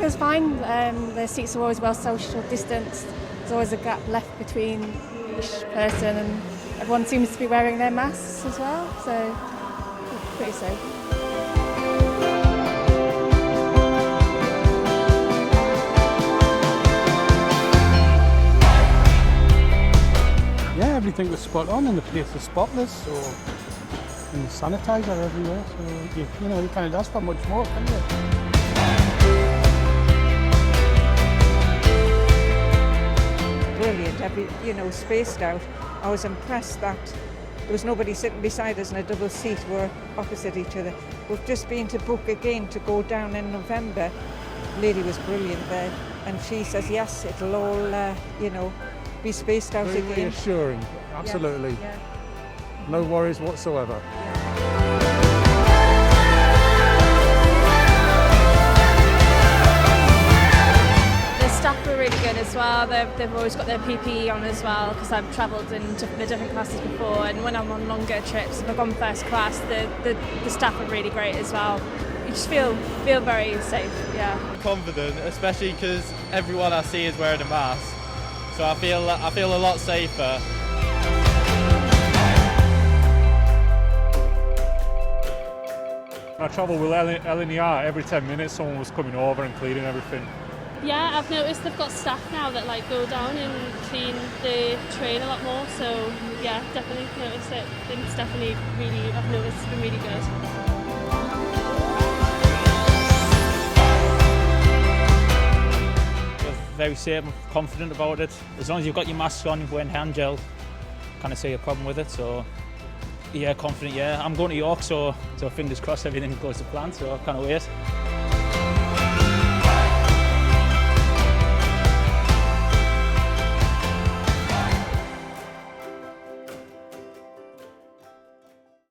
weather's fine. The seats are always well social distanced. There's always a gap left between each person, and everyone seems to be wearing their masks as well, so pretty safe. Yeah, everything was spot on and the place was spotless, so and the sanitizer everywhere, so you can't ask for much more, can you? Brilliant, spaced out. I was impressed that there was nobody sitting beside us in a double seat. We're opposite each other. We've just been to book again to go down in November. The lady was brilliant there, and she says yes, it'll all, be spaced out Very again. reassuring, absolutely. Yeah. No worries whatsoever. The staff are really good as well. They've always got their PPE on as well, because I've travelled in the different classes before, and when I'm on longer trips, if I've gone first class, the staff are really great as well. You just feel very safe, yeah. Confident, especially because everyone I see is wearing a mask, so I feel a lot safer. I travel with LNER. Every 10 minutes someone was coming over and cleaning everything. Yeah, I've noticed they've got staff now that go down and clean the train a lot more, so yeah, definitely noticed it. It's definitely I've noticed it's been really good. Very safe and confident about it. As long as you've got your mask on, you're wearing hand gel, can't see a problem with it. So yeah, confident. Yeah, I'm going to York, so fingers crossed everything goes to plan. So I can't wait.